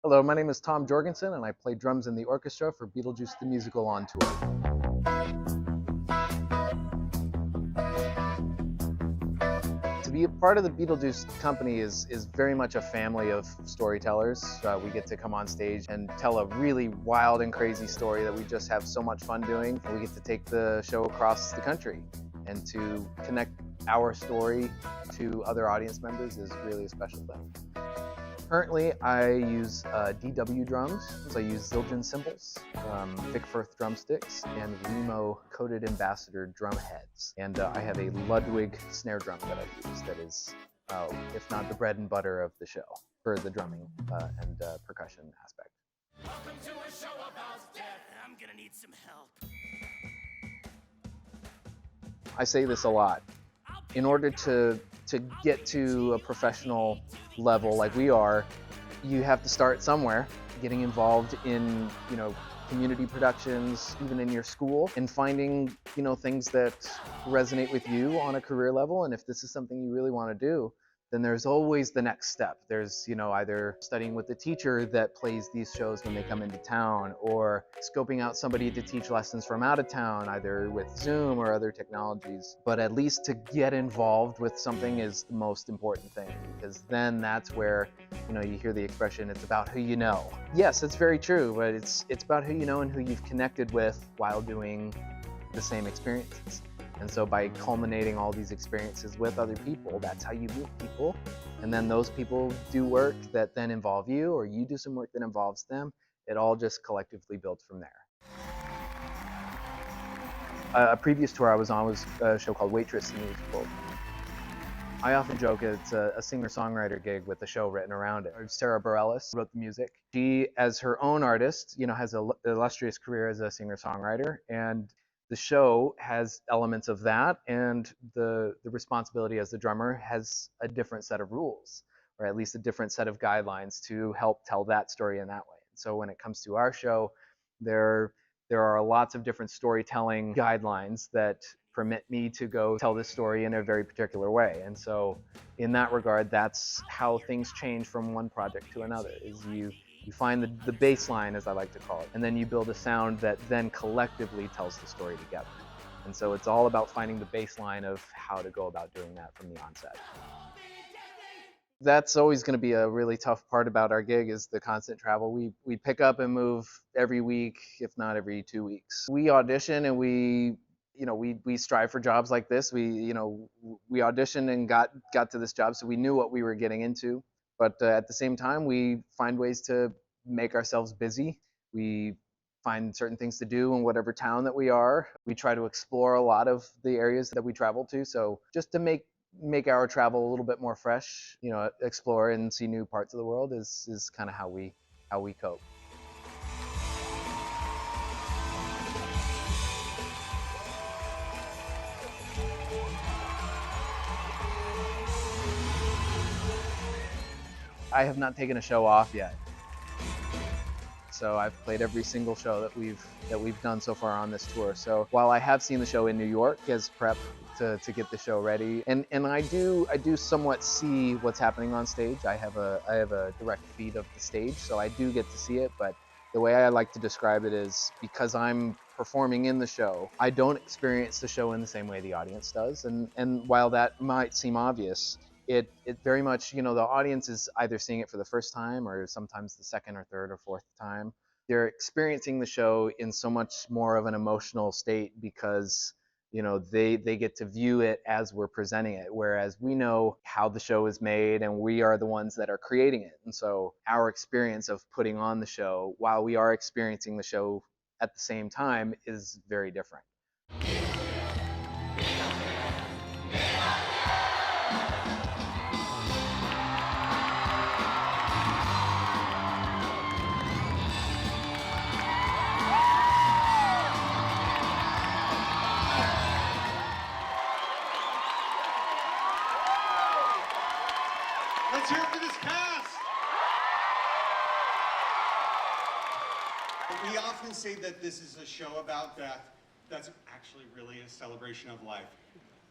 Hello, my name is Tom Jorgensen, and I play drums in the orchestra for Beetlejuice the Musical on tour. To be a part of the Beetlejuice company is very much a family of storytellers. We get to come on stage and tell a really wild and crazy story that we just have so much fun doing. We get to take the show across the country, and to connect our story to other audience members is really a special thing. Currently, I use DW drums. So I use Zildjian cymbals, Vic Firth drumsticks, and Remo coated ambassador drum heads. And I have a Ludwig snare drum that I use that is, if not the bread and butter of the show for the drumming and percussion aspect. Welcome to a show about death. I'm gonna need some help. I say this a lot. In order to get to a professional level like we are, you have to start somewhere. Getting involved in, community productions, even in your school, and finding, things that resonate with you on a career level. And if this is something you really want to do, then there's always the next step. There's, either studying with the teacher that plays these shows when they come into town, or scoping out somebody to teach lessons from out of town, either with Zoom or other technologies. But at least to get involved with something is the most important thing, because then that's where, you hear the expression, it's about who you know. Yes, it's very true, but it's about who you know and who you've connected with while doing the same experiences. And so by culminating all these experiences with other people, that's how you meet people. And then those people do work that then involve you, or you do some work that involves them. It all just collectively builds from there. A previous tour I was on was a show called Waitress, the musical. I often joke it's a singer-songwriter gig with a show written around it. Sarah Bareilles wrote the music. She, as her own artist, has an illustrious career as a singer-songwriter, and the show has elements of that, and the responsibility as the drummer has a different set of rules, or at least a different set of guidelines to help tell that story in that way. So when it comes to our show, there are lots of different storytelling guidelines that permit me to go tell this story in a very particular way. And so in that regard, that's how things change from one project to another, is you find the baseline, as I like to call it, and then you build a sound that then collectively tells the story together. And so it's all about finding the baseline of how to go about doing that from the onset. That's always going to be a really tough part about our gig, is the constant travel. We pick up and move every week, if not every 2 weeks. We audition and we strive for jobs like this. We auditioned and got to this job, so we knew what we were getting into. But at the same time, we find ways to make ourselves busy. We find certain things to do in whatever town that we are. We try to explore a lot of the areas that we travel to. So just to make our travel a little bit more fresh, explore and see new parts of the world is kind of how we cope. I have not taken a show off yet. So I've played every single show that we've done so far on this tour. So while I have seen the show in New York as prep to get the show ready, and I do somewhat see what's happening on stage. I have a direct feed of the stage, so I do get to see it. But the way I like to describe it is, because I'm performing in the show, I don't experience the show in the same way the audience does. And while that might seem obvious, it very much, the audience is either seeing it for the first time, or sometimes the second or third or fourth time. They're experiencing the show in so much more of an emotional state, because they get to view it as we're presenting it, whereas we know how the show is made and we are the ones that are creating it. And so our experience of putting on the show, while we are experiencing the show at the same time, is very different. Let's hear it for this cast. We often say that this is a show about death. That's actually really a celebration of life.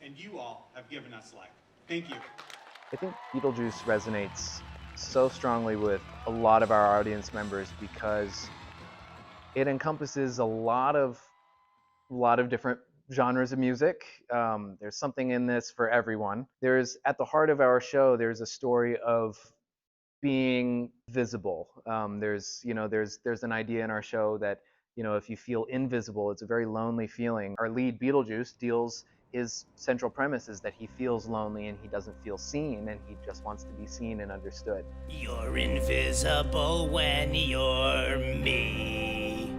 And you all have given us life. Thank you. I think Beetlejuice resonates so strongly with a lot of our audience members because it encompasses a lot of different genres of music. There's something in this for everyone. There's at the heart of our show. There's a story of being visible. There's an idea in our show that if you feel invisible, it's a very lonely feeling. Our lead Beetlejuice deals his central premise is that he feels lonely and he doesn't feel seen and he just wants to be seen and understood. You're invisible when you're me.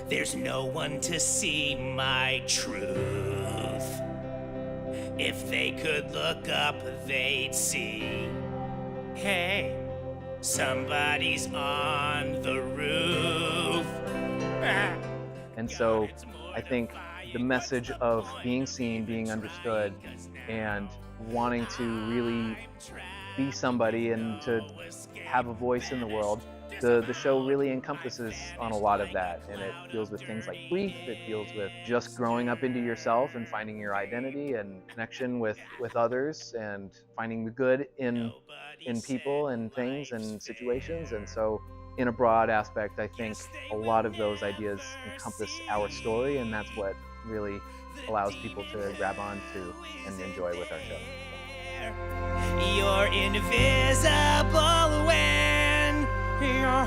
There's no one to see my truth. If they could look up, they'd see. Hey, somebody's on the roof. And so I think the message of being seen, being understood, and wanting to really be somebody and to have a voice in the world, the show really encompasses on a lot of that. And it deals with things like grief, it deals with just growing up into yourself and finding your identity and connection with others and finding the good in people and things and situations. And so in a broad aspect, I think a lot of those ideas encompass our story, and that's what really allows people to grab on to and enjoy with our show. You're invisible when you're